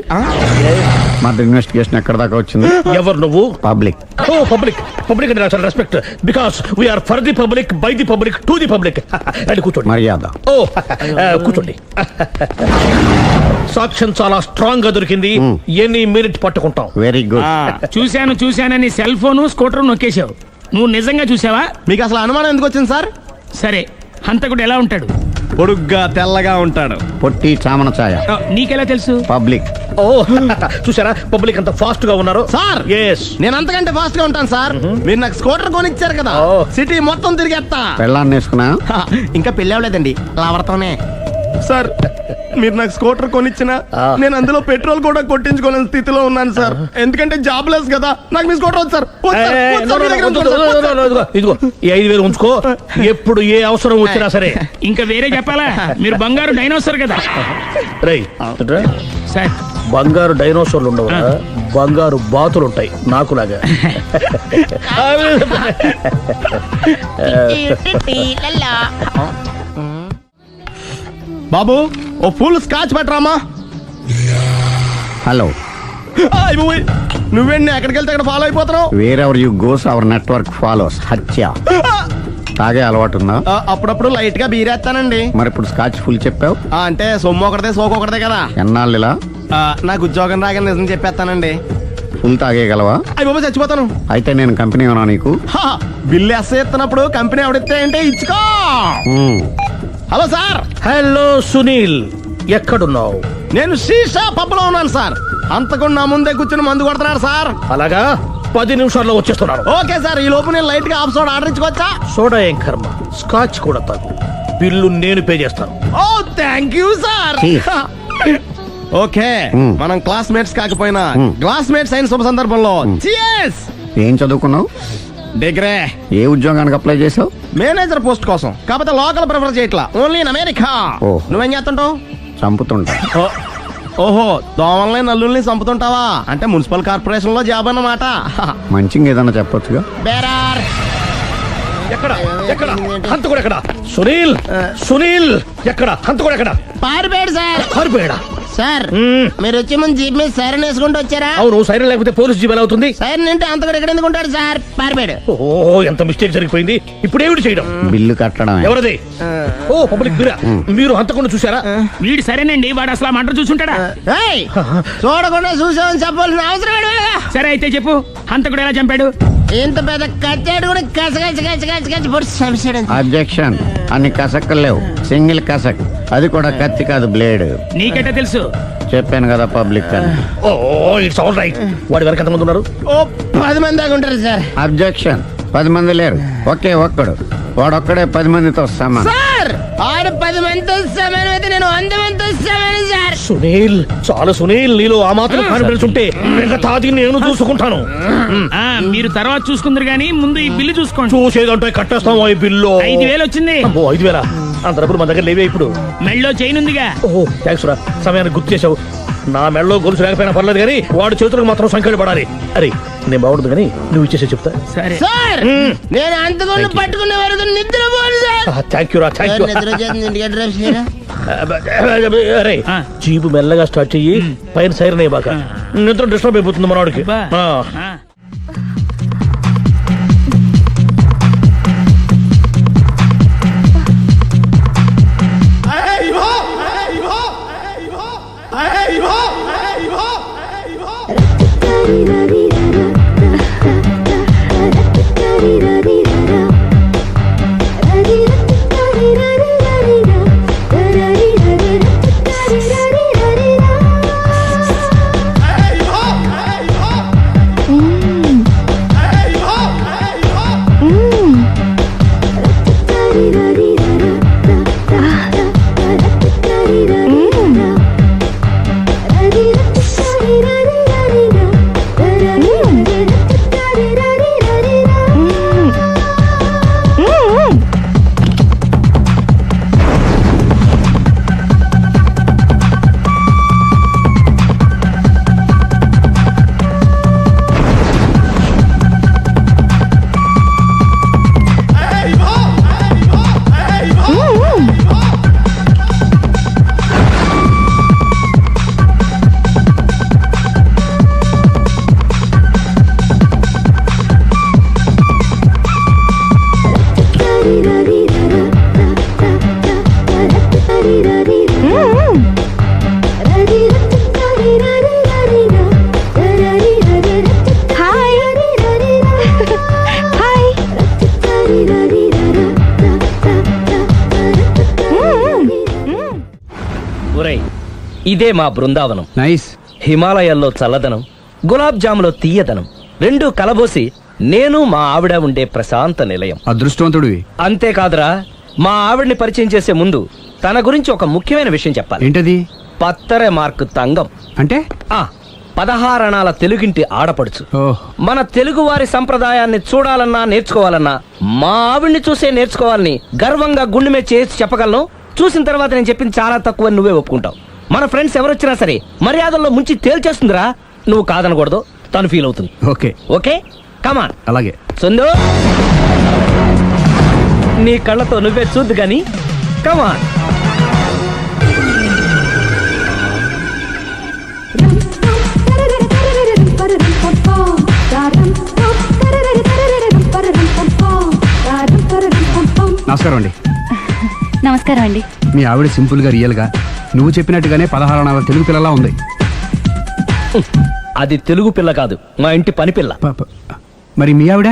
మర్డర్ ఇన్వెస్టిగేషన్ ఎక్కడ దాకా వచ్చింది? ఎవరు నువ్వు? పబ్లిక్. ఓ పబ్లిక్. పబ్లిక్ అంటే చాలా respect, because we are for the public, by the public, to the public. అది కూర్చోండి. మర్యాద. ఓ కూర్చోండి. సాక్ష్యం చాలా స్ట్రాంగ్ గా దొరికింది, ఎన్ని మినిట్ పట్టుకుంటాం. Very good. చూశానని సెల్ ఫోన్ స్కూటర్ నొక్కేశావు. నువ్వు నిజంగా చూసావా? మీకు అసలు అనుమానం ఎందుకు వచ్చింది సార్? సరే, హంతకుడు ఎలా ఉంటాడు? పొడుగ్గా తెల్లగా ఉంటాడు. పొట్టి చామన ఛాయ. నీకెలా తెలుసు? పబ్లిక్. ఓ చూసారా పబ్లిక్ అంత ఫాస్ట్ గా ఉన్నారు సార్. నేను అంతకంటే ఫాస్ట్ గా ఉంటాను సార్. మీరు నాకు స్కూటర్ కొనిచ్చారు కదా, సిటీ మొత్తం తిరిగేస్తా. పెళ్ళాన్ని వేసుకున్నా? ఇంకా పెళ్ళి అవ్వలేదండి, లావర్తోనే. సార్ మీరు నాకు స్కూటర్ కొనిచ్చిన నేను అందులో పెట్రోల్ కూడా కొట్టించుకోలేని స్థితిలో ఉన్నాను సార్. ఎందుకంటే జాబ్ లెస్ కదా, నాకు మీ స్కూటర్ వద్దు సార్. ఇదిగో ఈ 5,000 ఉంచుకో, ఎప్పుడు ఏ అవసరం వచ్చినా సరే. ఇంకా వేరే చెప్పాలా? మీరు బంగారు డైనోసార్ కదా. రై సార్, బంగారు డైనోసార్లు ఉండవు, బంగారు బాతులు ఉంటాయి నాకులాగా. బాబు ఓ ఫుల్ స్కాచ్ పెట్టరామా. హలో. నువ్వేండి ఎక్కడికి వెళ్తే అక్కడ ఫాలో అయిపోతున్నావు? Wherever you goes our network follows. హత్య. తాగే అలవాటు ఉందా? అప్పుడప్పుడు లైట్ గా బీరేస్తానండి. మరి ఇప్పుడు స్కాచ్ ఫుల్ చెప్పావు అంటే సొమ్ము ఒకటిదే సోకు ఒకటిదే కదా. ఎన్నాళ్ళు ఇలా? నాకు ఉద్యోగం రాగానే నిజం చెప్పేస్తానండి. ఫుల్ తాగేయగలవా? అయ్యి బాబు చచ్చిపోతాను. అయితే నేను కంపెనీ ఉన్నా నీకు? బిల్లు ఎత్తనప్పుడు కంపెనీ ఎవడితే అంటే ఇచ్చుకో. Hello sir. హలో సునీల్, ఎక్కడున్నావు? నేను శీషా పబ్ లో ఉన్నాను సార్. అంతకుండా నా ముందే కూర్చుని మందు కొడుతున్నాడు సార్. అలాగా, 10 నిమిషాల్లో వచ్చేస్తున్నాను. Okay sir. ఈ లోపు నేను లైట్ గా హాఫ్ సోడా ఆర్డర్ ఇచ్చుకోవచ్చా? సోడా ఏం కర్మ, స్కాచ్ కూడా తాగు, బిల్లు నేను పే చేస్తాను. ఓ థ్యాంక్ యూ సార్. ఓకే, మనం క్లాస్మేట్స్ కాకపోయినా క్లాస్మేట్స్ అయిన శుభ సందర్భంలో cheers. ఏం చదువుకున్నావు? డిగ్రీ. ఏ ఉద్యోగానికి అప్లై చేసావు? మేనేజర్ పోస్ట్ కోసం, కాకపోతే లోకల్ ప్రిఫర్ చేయట్లా, ఓన్లీ ఇన్ అమెరికా. నువ్వేం చేస్తుంటావు? చంపుతుంటా. ఓహో, దోమల్ని నల్లుల్ని చంపుతుంటావా? అంటే మున్సిపల్ కార్పొరేషన్ లో జాబ్ అన్నమాట. మంచిగా ఏదన్నా చెప్పొచ్చుగా. బేరార్. ఎక్కడ ఎక్కడ హంతకుడు ఎక్కడ? సునీల్, సునీల్ ఎక్కడ? హంతకుడు ఎక్కడ? పారిపోయాడు సార్. పారిపోయాడా? సార్ మీరు వచ్చే ముందు జీప్ మీద సైరన్ వేసుకుంటూ వచ్చారా? అవును, సైరన్ లేకపోతే పోలీస్ జీప్ ఎలా అవుతుంది? సైరన్ అంటే అంతకుడు ఎక్కడ ఎందుకు ఉంటాడు సార్? పారిపోయాడు. ఓ ఎంత మిస్టేక్ జరిగిపోయింది. ఇప్పుడు ఏమిటి చేయడం? బిల్లు కట్టడం. ఎవరది? ఓ పబ్లిక్ మీరా? మీరు హంతకుండా చూసారా? వీడు సరేనండి, వాడు అసలు మంట చూసుంటాడా? చూడకుండా చూసామని చెప్పాల్సిన అవసరం లేదు. సరే అయితే చెప్పు, హంతకుడు ఎలా చంపాడు? ఇంత పెద్ద కచ్చాడు కూడా కసగచ్చి. అబ్జెక్షన్. అన్ని కసక్కలు లేవు, సింగిల్ కసక్, అది కూడా కత్తి కాదు, బ్లేడ్. నీకెట్టా తెలుసు? చెప్పాను కదా పబ్లిక్ అని. Oh it's all right. వాడి వరకు ఎంతమంది ఉన్నారు? ఓ 10 మంది దాకా ఉంటారు సార్. అబ్జెక్షన్. 10 మంది లేరు, ఒకే ఒక్కడు, వాడొక్కడే 10 మందితో సమానం. సార్ ఆడు 10 మందితో సమానం అయితే నేను 100 మందితో సమానం సార్. సునీల్, చాలు సునీల్, నీలో ఆ మాత్రం కాన్ఫిడెన్స్ ఉంటే మిగతాది నేను చూసుకుంటాను. మీరు తర్వాత చూసుకుందరు గానీ ముందు ఈ బిల్లు చూసుకోండి. చూసేదంటే కట్టేస్తాం. ఈ బిల్లు 5,000 వచ్చింది. 5,000 అంత డబ్బులు మన దగ్గర లేవే ఇప్పుడు. మెళ్ళో చైన్ ఉందిగా. ఓహో థ్యాంక్స్ రా, సమయానికి గుర్తు చేసావు. నా మెడలో గొలుసు లేకపోయినా పర్లేదు కానీ వాడు చేతులకు మాత్రం సంఖ్యలు పడాలి. అరే నేను బాగుండదు కానీ నువ్వు ఇచ్చేసే చెప్తా. సరే సార్ నేను అంతకుండా పట్టుకునే వరకు నిద్రపోను సార్. థ్యాంక్ యూ రా, థ్యాంక్ యూ. అరే జీపు మెల్లగా స్టార్ట్ చెయ్యి, పైన సైరన్ అయ్యి బాగా నిద్ర డిస్టర్బ్ అయిపోతుంది మనవాడికి. ఇదే మా బృందావనం. నైస్. హిమాలయాల్లో చల్లదనం, గులాబ్ జాములో తీయదనం రెండూ కలబోసి నేను మా ఆవిడ ఉండే ప్రశాంత నిలయం. అదృష్టవంతుడివి. అంతేకాదురా, మా ఆవిడ్ని పరిచయం చేసే ముందు తన గురించి ఒక ముఖ్యమైన విషయం చెప్పాలి. ఏంటది? పత్తరె మార్కు తంగం. అంటే 16 అణాల తెలుగింటి ఆడపడుచు. మన తెలుగు వారి సంప్రదాయాన్ని చూడాలన్నా నేర్చుకోవాలన్నా మా ఆవిడ్ని చూసే నేర్చుకోవాలని గర్వంగా గుండె మీద చేసి చెప్పగలను. చూసిన తర్వాత నేను చెప్పింది చాలా తక్కువ, నువ్వే ఒప్పుకుంటావు. మన ఫ్రెండ్స్ ఎవరొచ్చినా సరే మర్యాదల్లో ముంచి తేల్చేస్తుందిరా. నువ్వు కాదనకూడదు, తను ఫీల్ అవుతుంది. ఓకే ఓకే, కమాన్. అలాగే. సందు, నీ కళ్ళతో నువ్వే చూద్దు గాని కమాన్. నమస్కారం అండి. నమస్కారం అండి. మీ ఆవిడ సింపుల్ గా రియల్ గా నువ్వు చెప్పినట్టుగానే 16 అణాల తెలుగు పిల్లలా ఉంది. అది తెలుగు పిల్ల కాదు, మా ఇంటి పని పిల్ల. మరి మీ ఆవిడ?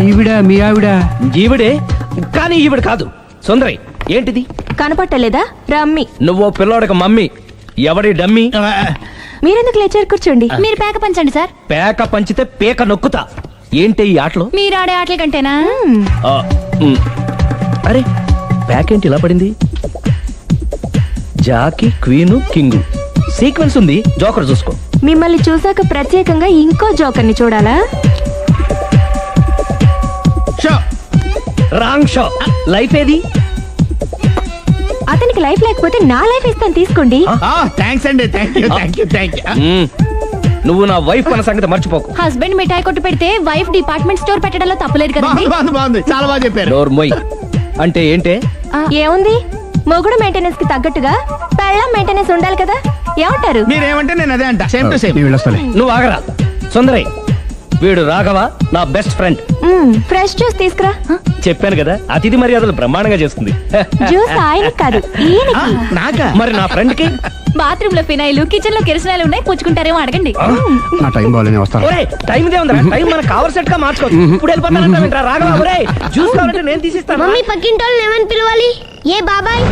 ఈవిడ మీ ఆవిడ? ఈవిడే, కానీ ఈవిడ కాదు. సుందరి, ఏంటిది కనపట్టలేదా? రమ్మి. నువ్వు పిల్లోడక మమ్మీ. ఎవడి డమ్మి? మీరెందుకు లేచారు? కూర్చోండి. మీరు పేక పంచండి సార్. పేక పంచితే పేక నొక్కుతా. ఏంటి ఈ ఆటలు? మీరు ఆడే ఆటల కంటేనా? అరే, పేక ఏంటి ఇలా పడింది? జాకి, క్వీను, కింగు సీక్వెన్స్ ఉంది. జోకర్ చూసుకో. మిమ్మల్ని చూసాక ప్రత్యేకంగా ఇంకో జోకర్ని చూడాలా? Wrong show. లైఫ్ ఏది? అతనికి లైఫ్ లేకపోతే నా లైఫ్ ఇస్తాను, తీసుకోండి. థ్యాంక్స్ అండి. నువ్వు నా వైఫ్ అన్న సంగతి మర్చిపోకు. హస్బెండ్ మిఠాయి కొట్టు పెడితే వైఫ్ డిపార్ట్మెంట్ స్టోర్ పెట్టడంలో తప్పలేదు కదండి. బాగుంది, చాలా బాగా చెప్పారు. డోర్ మొయ్. అంటే ఏంటే? ఏముంది, మొగుడు మెయింటెనెన్స్ కి తగ్గట్టుగా పెళ్ళాం మెయింటెనెన్స్ ఉండాలి కదా. ఏమంటారు? మీరేమంటే నేను అదే అంట. Same to same. నువ్వు ఆగరా. సుందరి, వీడు రాఘవ, నా బెస్ట్ ఫ్రెండ్. ఫ్రెష్ జ్యూస్ తీసుకురా. చెప్పాను కదా, అతిథి మర్యాదలు బ్రహ్మాండంగా చేస్తుంది. జ్యూస్ ఆయనకి కాదు, ఈయనకి. మరి నా ఫ్రెండ్ కి? బాత్రూమ్ లో ఫినాయిల్, కిచెన్ లో కిరసనాయిలు ఉన్నాయి, పుచ్చుకుంటారేమో అడగండి. నా టైం బాగాలేని వస్తాను. టైం ఇదే ఉందా? టైం మనకు కవర్ సెట్ గా మార్చుకోవచ్చు. ఇప్పుడు వెళ్ళిపోతానంటా రాఘవ. జ్యూస్ కావాలంటే నేను తీసిస్తాను. మమ్మీ పక్కింటి వాళ్ళని ఏమని పిలవాలి? ఏ బాబాయ్,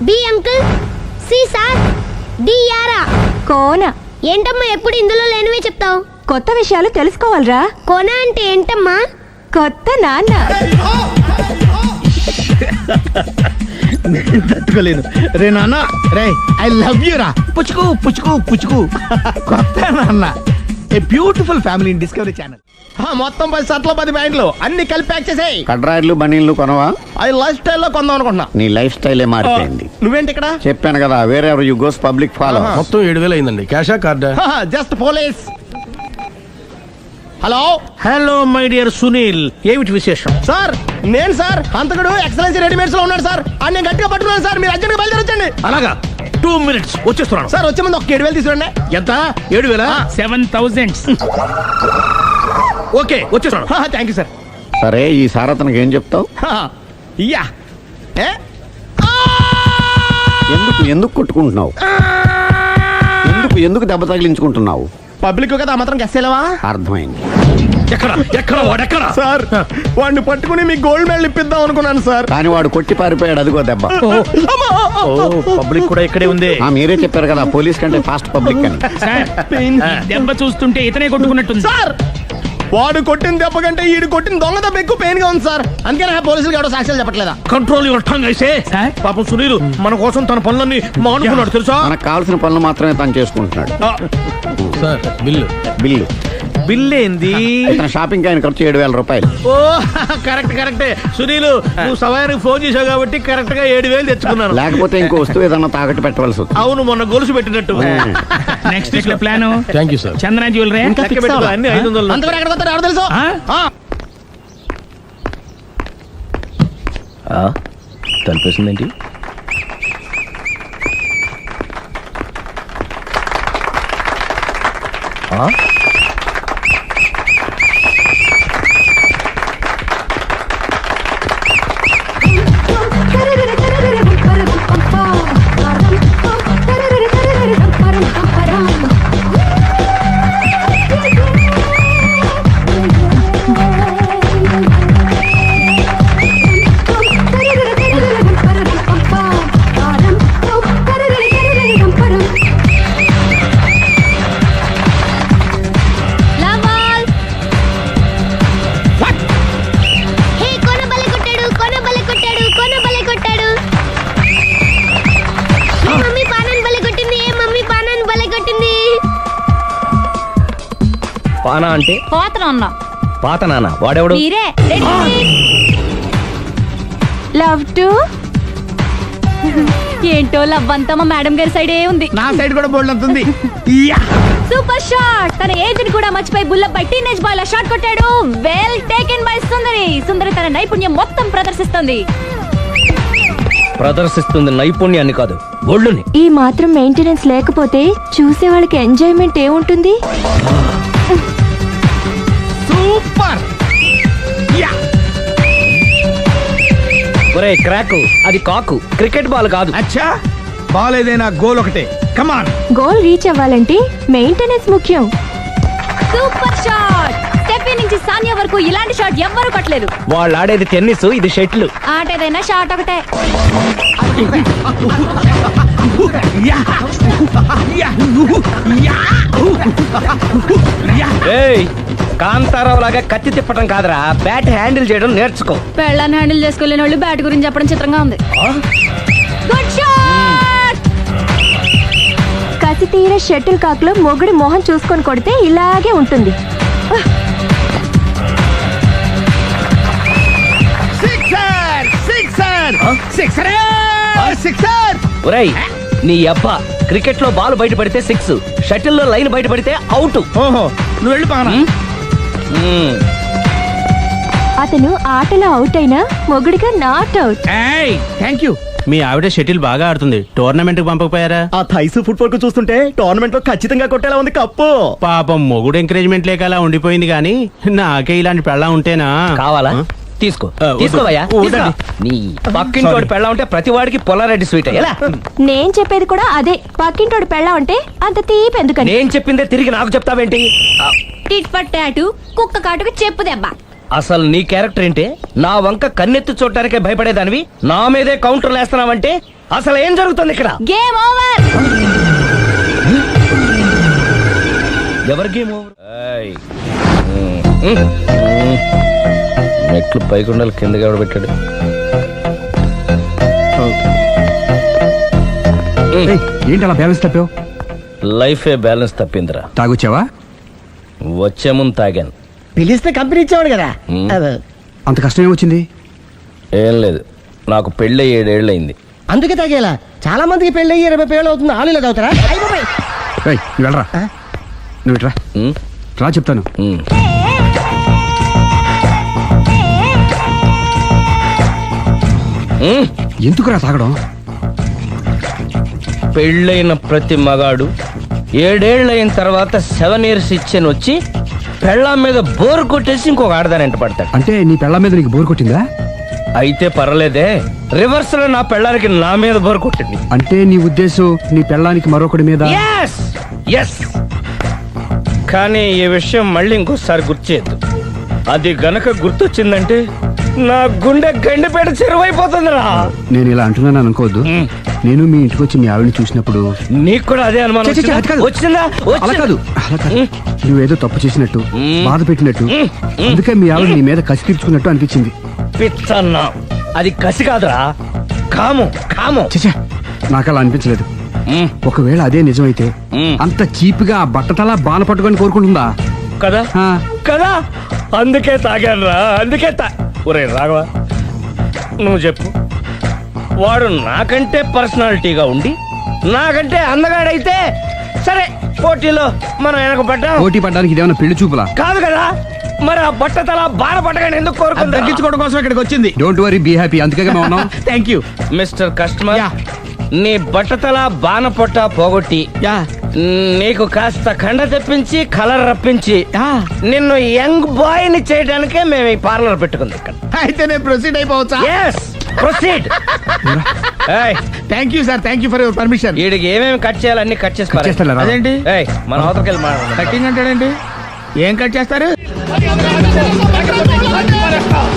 B uncle, C sir, D యారా. కోన. ఏంటమ్మా ఎప్పుడు ఇందులో లేనివే చెప్తావు? కొత్త విషయాలు తెలుసుకోవాలరా. కోన అంటే ఏంటమ్మా? కొత్త నాన్న. తట్టుకోలేను రే నాన్న. రే, ఐ లవ్ యూ రా. పుచ్చుకు పుచ్చుకు పుచ్చుకు. కొత్త నాన్న. A beautiful family in discovery channel. మొత్తం 10 షర్ట్లు 10 ప్యాంట్లు అన్ని కలిపి ప్యాక్ చేసేయ్. కడ్రాయిలు బనీళ్లు కొనవా? అది లైఫ్ స్టైల్లో కొందాం అనుకుంటున్నా. నీ లైఫ్ స్టైలే మారిపోయింది. నువ్వేంటి ఇక్కడ? చెప్పాను కదా, వేరే యు గోస్ పబ్లిక్ ఫాలో. మొత్తం 7,000 అయిందండి. క్యాషా కార్డా? Just police. Hello hello my dear Sunil, ఏమిటి విశేషం? సార్ నేను సార్ హంతకుడు ఎక్సలెన్సీ రెడీమేడ్స్ లో ఉన్నాడు సార్. అని నేను గట్టిగా పట్టుకున్నాను సార్. మీరు అర్జెంట్గా బయలుదేరొచ్చండి. అలాగా, 2 minutes వచ్చేస్తున్నాను. సార్ వచ్చే ముందు ఒక 7,000 తీసుకురండి. ఎంత? 7,000? 7,000. ఓకే, వచ్చేస్తున్నాను. Thank you sir. సరే, ఈ సార్ అతనికి ఏం చెప్తావు? యా ఎందుకు కొట్టుకుంటున్నావు? ఎందుకు దెబ్బ తగిలించుకుంటున్నావు? పబ్లిక్ కదా మాత్రం గెస్సేలేవా? అర్థమైంది. ఎక్కడ సార్ వాడిని పట్టుకుని మీ గోల్డ్ మెడల్ ఇప్పిద్దాం అనుకున్నాను సార్. కానీ వాడు కొట్టి పారిపోయాడు. అదిగో దెబ్బ. పబ్లిక్ కూడా ఇక్కడే ఉంది. మీరే చెప్పారు కదా, పోలీస్ కంటే ఫాస్ట్ పబ్లిక్ అని. దెబ్బ చూస్తుంటే ఇతనే కొట్టుకున్నట్టుంది సార్. వాడు కొట్టిన దెబ్బ కంటే ఈడు కొట్టిన దొంగ దెబ్బ ఎక్కువ పెయిన్ గా ఉంది సార్. అందుకని పోలీసులు ఎవడో సాక్ష్యాలు చెప్పట్లేదా? కంట్రోల్ యువర్ టంగ్ అయితే. పాపం సునీల్ మన కోసం తన పనులన్నీ మానుకున్నాడు తెలుసా? మనకు కావాల్సిన పనులు మాత్రమే తను చేసుకుంటున్నాడు. సార్, బిల్లు ఏంది? షాపింగ్ ఆయన ఖర్చు 7,000 రూపాయలు. ఓ కరెక్టే సునీల్, నువ్వు సమయానికి ఫోన్ చేసావు కాబట్టి కరెక్ట్ గా 7,000 తెచ్చుకున్నాను. లేకపోతే ఇంకో వస్తువు ఏదన్నా తాకట్టు పెట్టవలసి వస్తుంది. అవును, మొన్న గొలుసు పెట్టినట్టు. నెక్స్ట్ వీక్ లో plan. Thank you sir. Chandana jewellery అన్ని 500. అంతవరకు ఎక్కడ పోతారు ఎవరు తెలుసు? తలిపేసిందేంటి? పానా అంటే పాత నాన్న. వాడెవడు? లవ్ టు ఏంటో లవ్ అంతా మా మేడం గారి సైడే ఉంది. నా సైడ్ కూడా బోల్డ్ అంతుంది. Super shot. తన ఏజ్ ని కూడా మర్చిపోయి బుల్లపై టీనేజ్ బాయ్ లా షాట్ కొట్టాడు. వెల్ టేకెన్ బై సుందరి తన నైపుణ్యం మొత్తం ప్రదర్శిస్తుంది నైపుణ్యాన్ని కాదు, ఒళ్ళుని. ఈ మాత్రం మెయింటెనెన్స్ లేకపోతే చూసే వాళ్ళకి ఎంజాయ్మెంట్ ఏముంటుంది? సూపర్. ఒరే క్రాకు, అది కాకు, క్రికెట్ బాల్ కాదు. అచ్చా, బాల్ ఏదైనా గోల్ ఒకటే. కమాన్. గోల్ రీచ్ అవ్వాలంటే మెయింటెనెన్స్ ముఖ్యం. Super shot. స్టెఫీ నుంచి సానియా వరకు ఇలాంటి షాట్ ఎవ్వరూ కొట్టలేదు. వాళ్ళు ఆడేది టెన్నిస్, ఇది షటిల్. ఆట ఏదైనా షాట్ ఒకటే. కాంతారావు లాగా కత్తి తిప్పటం కాదురా, బ్యాట్ హ్యాండిల్ చేయడం నేర్చుకో. పెళ్ళాన్ని హ్యాండిల్ చేసుకోలేని వాళ్ళు బ్యాట్ గురించి చెప్పడం చిత్రంగా ఉంది. Good shot. కసి తీర షటిల్ కాక్ లో మొగుడి మొహం చూసుకొని కొడితే ఇలాగే ఉంటుంది. ఒరేయ్, నీ అబ్బా క్రికెట్ లో బాల్ బయట పడితే 6, షటిల్ లో లైన్ బయట పడితే అవుట్. ఓహో, నువ్వు వెళ్ళి పానా. అతను ఆటలో అవుట్ అయినా మొగుడిగా నాట్ అవుట్. Thank you. మీ ఆవిడ షటిల్ బాగా ఆడుతుంది, టోర్నమెంట్ కి పంపకపోయారా? ఆ థైస్ ఫుట్బాల్ కు చూస్తుంటే టోర్నమెంట్ లో ఖచ్చితంగా కొట్టేలా ఉంది కప్పు. పాపం మొగుడు ఎంకరేజ్మెంట్ లేక అలా ఉండిపోయింది గానీ నాకే ఇలాంటి పెళ్ళా ఉంటేనా. కావాలా? తీసుకోవయ్యా. నీ పక్కింటోడి పెళ్ళ ఉంటే ప్రతి వాడికి పొలారెడ్డి స్వీట్. ఎలా? నేను చెప్పేది కూడా అదే. పక్కింటోడి పెళ్ళ ఉంటే అంత తీపి ఎందుకని. నేను చెప్పిందే తిరిగి నాకు చెప్తావేంటి? టిట్ ఫర్ టాటూ, కుక్క కాటుకు చెప్పు దెబ్బ. అసలు నీ క్యారెక్టర్ ఏంటి? నా వంక కన్నెత్తి చూడటానికే భయపడేదానివి నా మీదే కౌంటర్ వేస్తున్నావంటే అసలు ఏం జరుగుతుంది ఇక్కడ? Game over. ఎవరి గేమ్ ఓవర్? మెట్లు పైకుండాలి, కిందకి ఎవడ పెట్టాడు? ఏంటి అలా బ్యాలెన్స్ తప్పావు? లైఫే బ్యాలెన్స్ తప్పిందిరా. తాగొచ్చావా? వచ్చే ముందు తాగాను. పిలిస్తే కంపెనీ ఇచ్చేవాడు కదా. అంత కష్టం ఏమొచ్చింది? ఏం లేదు, నాకు పెళ్ళి 7 ఏళ్ళయింది. అందుకే తాగేలా. చాలా మందికి పెళ్ళి 20 ఏళ్ళు అవుతుంది, ఆలు ఇలా తాగుతారా? ఏయ్, నువ్వు వెళ్ళరా, నువ్వు ఇట్రా రా చెప్తాను. ఎందుకురా తాగడం? పెళ్ళైన ప్రతి మగాడు 7 ఏళ్ళైన తర్వాత 7 years ఇచ్చాను వచ్చి పెళ్ళాం మీద బోర్ కొట్టేసి ఇంకొక ఆడదానంట పడతాడు. అంటే నీ పెళ్ళాం మీద నీకు బోర్ కొట్టిందా? అయితే పర్లేదే, రివర్స్ లో నా పెళ్ళానికి నా మీద బోర్ కొట్టింది. అంటే నీ ఉద్దేశం నీ పెళ్ళానికి మరొకటి మీద? ఎస్. కానీ ఈ విషయం మళ్ళీ ఇంకోసారి గుర్తు చేయద్దు. అది గనక గుర్తొచ్చిందంటే నా గుండె గండిపేట చెరువైపోతుందిరా. నేను ఇలా అంటున్నాను అనుకోవద్దు. నేను మీ ఇంటికి వచ్చి మీ ఆవిడని చూసినప్పుడు నీకు కూడా అదే అనుమానం వచ్చిందా? అలా కాదు, నువ్వేదో తప్పు చేసినట్టు, బాధ పెట్టినట్టు, అందుకే మీ ఆవిడ నీ మీద కసి తీర్చుకున్నట్టు అనిపించింది. పిచ్చన్నా, అది కసి కాదురా, కాము. నాకు అలా అనిపించలేదు. ఒకవేళ అదే నిజమైతే అంత చీప్ గా బట్టతలా బాన పట్టుకొని కోరుకుంటుందా? కదా కదా, అందుకే తాగాను రా, అందుకే ఒరే రాఘవ, నువ్వు చెప్పు, వాడు నాకంటే పర్సనాలిటీగా ఉండి నాకంటే అందగాడైతే సరే, పోటీలో మనం వెనక పడ్డాం. పోటీ పడ్డానికి ఇదేమన్నా పెళ్లి చూపులా? కాదు కదా, మరి ఆ బట్టతల బాన పట్టగానే ఎందుకు కోరుకుంటా? తగ్గించుకోవడం కోసం ఇక్కడికి వచ్చింది. Don't worry, be happy. అందుకే థ్యాంక్ యూ మిస్టర్ కస్టమర్. నీ బట్టతల బాన పొట్ట పోగొట్టి నీకు కాస్త కండ తెప్పించి కలర్ రప్పించి నిన్ను యంగ్ బాయ్ ని చేయడానికే మేము ఈ పార్లర్ పెట్టుకుంది ఇక్కడ. అయితే నేను ప్రొసీడ్ అయిపోవచ్చా? Proceed. Thank you sir, thank you for your permission. వీడికి ఏమేమి కట్ చేయాలి అన్ని కట్ చేసి అదేంటి మన అవతలకి వెళ్ళి మాట్లాడండి. కటింగ్ అంటాడండి, ఏం కట్ చేస్తారు?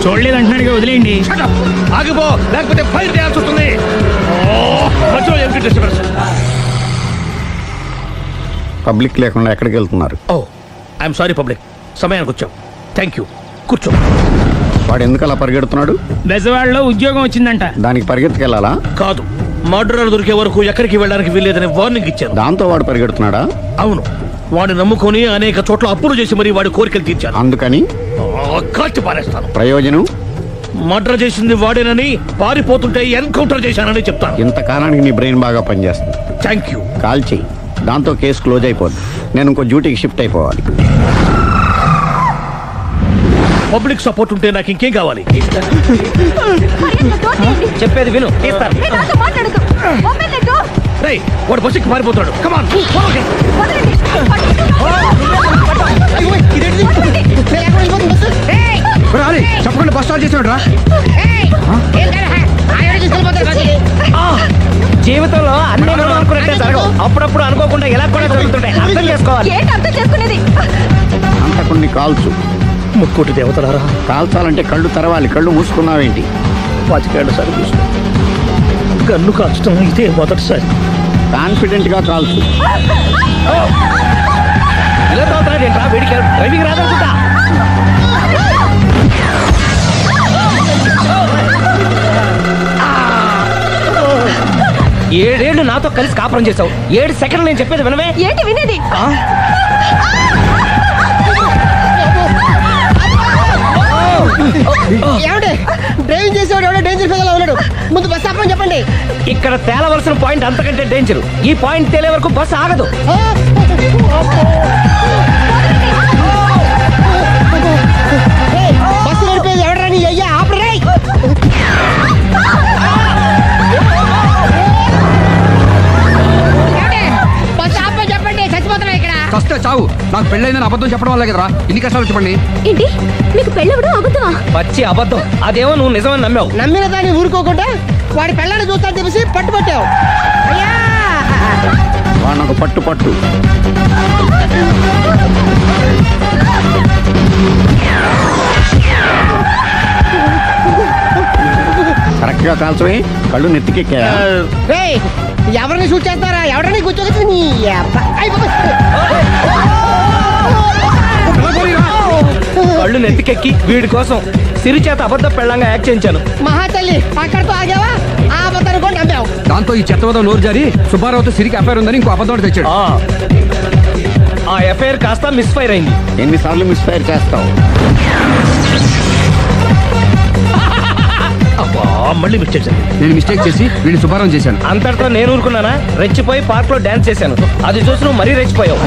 చూడలేదు అంటున్నాడు, వదిలేయండి. ఆగిపో, లేకపోతే ఫైర్ చేయాల్సి వస్తుంది. పబ్లిక్ లేకుండా ఎక్కడికి వెళ్తున్నారు? ఐఎమ్ సారీ పబ్లిక్, సమయానికి వచ్చాం. థ్యాంక్ యూ, కూర్చో. వాడు ఎందుకు అలా పరిగెడుతున్నాడు? బెజవాడలో ఉద్యోగం వచ్చిందంట. దానికి పరిగెత్తుకెళ్ళాలా? కాదు, మర్డరర్ దొరికే వరకు ఎక్కడికి వెళ్ళడానికి వీల్లేదని వార్నింగ్ ఇచ్చారు. దాంతో వాడు పరిగెడుతున్నాడా? అవును, వాడిని నమ్ముకొని అనేక చోట్ల అప్పులు చేసి మరి వాడి కోరికలు తీర్చాను. అందుకని కాల్చి పారేస్తాను. ప్రయోజనం? మర్డర్ చేసింది వాడేనని, పారిపోతుంటే ఎన్కౌంటర్ చేశానని చెప్తాను. ఇంతకాలానికి నీ బ్రెయిన్ బాగా పనిచేస్తుంది. Thank you. కాల్ చెయ్యి, దాంతో కేసు క్లోజ్ అయిపోద్ది. నేను ఇంకో డ్యూటీకి షిఫ్ట్ అయిపోవాలి. పబ్లిక్ సపోర్ట్ ఉంటే నాకు ఇంకేం కావాలి? చెప్పేది విను. వాడు బస్సుకి మారిపోతాడు. కమాన్, చెప్పకుండా బస్ స్టార్ట్ చేసాడు రా. జీవితంలో అన్ని మనం అనుకున్నట్టే జరగవు. అప్పుడప్పుడు అనుకోకుండా ఎలా కూడా జరుగుతుంటాయి. అర్థం చేసుకోవాలి. అంతకుని కాల్చు. ముక్కోటి దేవతలారా, కాల్చాలంటే కళ్ళు తెరవాలి. కళ్ళు మూసుకున్నావేంటి? 25 సార్లు చూసుకో. గన్ను కాల్చడం ఇదే మొదటిసారి. కాన్ఫిడెంట్ గా కాల్చు. ఇలా తోతాడేంట్రా, వీడికి డ్రైవింగ్ రాదనుకుంటా. ఏడేళ్లు నాతో కలిసి కాపురం చేసావు, 7 సెకండ్లు నేను చెప్పేది వినవే. ఏంటి వినేది? డ్రైవింగ్ చేసేవాడు ఎవడో డేంజర్ ఫెదలా ఉన్నాడు. ముందు బస్ ఆపమని చెప్పండి. ఇక్కడ తేలవలసిన పాయింట్ అంతకంటే డేంజర్. ఈ పాయింట్ తేలే వరకు బస్సు ఆగదు. బస్సు నడిపేది ఎవడరాని అయ్యా, ఆపరే. బస్సు ఆపమని చెప్పండి, చచ్చిపోతున్నా ఇక్కడ. చస్తే చావు. నాకు పెళ్ళైందని అబద్ధం చెప్పడం వల్ల కదరా ఇన్ని కష్టాలు చెప్పండి. ఏంటి మీకు పెళ్ళవడం అబద్ధమా? పచ్చి అబద్ధం. అదేమో నువ్వు నిజమని నమ్మావు. నమ్మిన దాన్ని ఊరుకోకుండా వాడి పెళ్ళాన్ని చూస్తాను తెలిసి పట్టుబట్టావు. వాడినొక పట్టు పట్టు. కరెక్ట్ గా కాల్చవే. కళ్ళు నెత్తికెక్కా. ఎవరిని షూట్ చేస్తారా? ఎవరిని కూర్చోవచ్చు. కళ్ళు నెత్తికెక్కి వీడి కోసం సిరి చేత అబద్ధ పెళ్ళంగా యాక్ట్ చేయించాను. మహాతల్లి అక్కడితో ఆగావా? ఆ అబద్ధాన్ని కూడా నమ్మావు. దాంతో ఈ చెత్తవద నోరు జారి సుబ్బారావుతో సిరికి అఫైర్ ఉందని ఇంకో అబద్ధం తెచ్చాడు. ఆ ఎఫ్ఐఆర్ కాస్త మిస్ఫైర్ అయింది. ఎన్నిసార్లు మిస్ఫైర్ చేస్తావు? మళ్ళీ మిస్టేక్ నేను మిస్టేక్ చేసి వీడిని శుభారం చేశాను. అంతటితో నేను ఊరుకున్నానా? రెచ్చిపోయి పార్క్ లో డాన్స్ చేశాను. అది చూసి నువ్వు మరీ రెచ్చిపోయావు.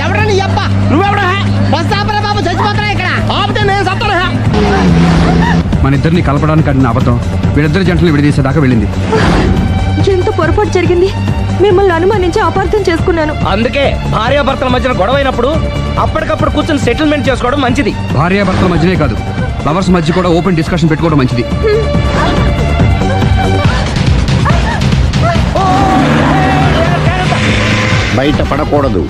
ఎవరా నీ అప్ప? నువ్వెవడా? బస్ ఆపరా బాబు, చచ్చిపోతారా ఇక్కడ? ఆపితే నేను సత్తారా? మన ఇద్దరిని కలపడానికి అడిగిన అబద్ధం వీళ్ళిద్దరి జంటలు విడదీసేదాకా వెళ్ళింది. ఎంత పొరపాటు జరిగింది. మిమ్మల్ని అనుమానించి అపార్థం చేసుకున్నాను. అందుకే భార్యాభర్తల మధ్యన గొడవ అయినప్పుడు అప్పటికప్పుడు కూర్చొని సెటిల్మెంట్ చేసుకోవడం మంచిది. భార్యాభర్తల మధ్యనే కాదు, లవర్స్ మధ్య కూడా ఓపెన్ డిస్కషన్ పెట్టుకోవడం మంచిది. బయట పడకూడదు.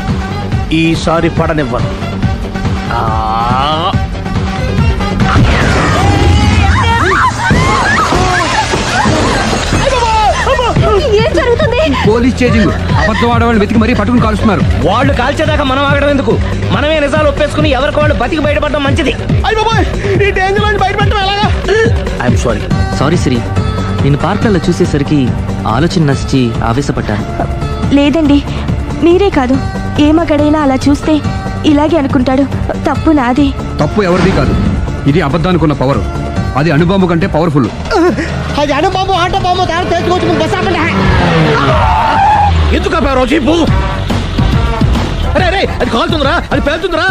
ఈసారి పడనివ్వను. ఏం జరుగుతుంది? Police chasing. అబద్ధం ఆడవాళ్ళు వెతికి మరీ పట్టుకుని కాలుస్తున్నారు. వాళ్ళు కాల్చేదాకా మనం ఆగడం ఎందుకు? మనమే నిజాలు ఒప్పేసుకుని ఎవరికి వాళ్ళు బతికి బయటపడడం మంచిది. ఈ డేంజర్ నుంచి బయటపడటం ఎలాగా? I'm sorry. సారీ శ్రీ, నేను పార్కులలో చూసేసరికి ఆలోచన నచ్చి ఆవేశపడ్డాను. లేదండి, మీరే కాదు, ఏ మగాడైనా అలా చూస్తే ఇలాగే అనుకుంటాడు. తప్పు నాదే. తప్పు ఎవరిది కాదు. ఇది అబద్ధానికున్న పవర్. అది అణుబాంబు కంటే పవర్ఫుల్. అది అను బాబు, ఆటో బాబు తయారు తెచ్చుకోవచ్చు. బస్ ఆపండి. ఎందుకు ఆపారో చెప్పు. అరే అది కాలుతుందిరా, అది పేలుతుందిరా.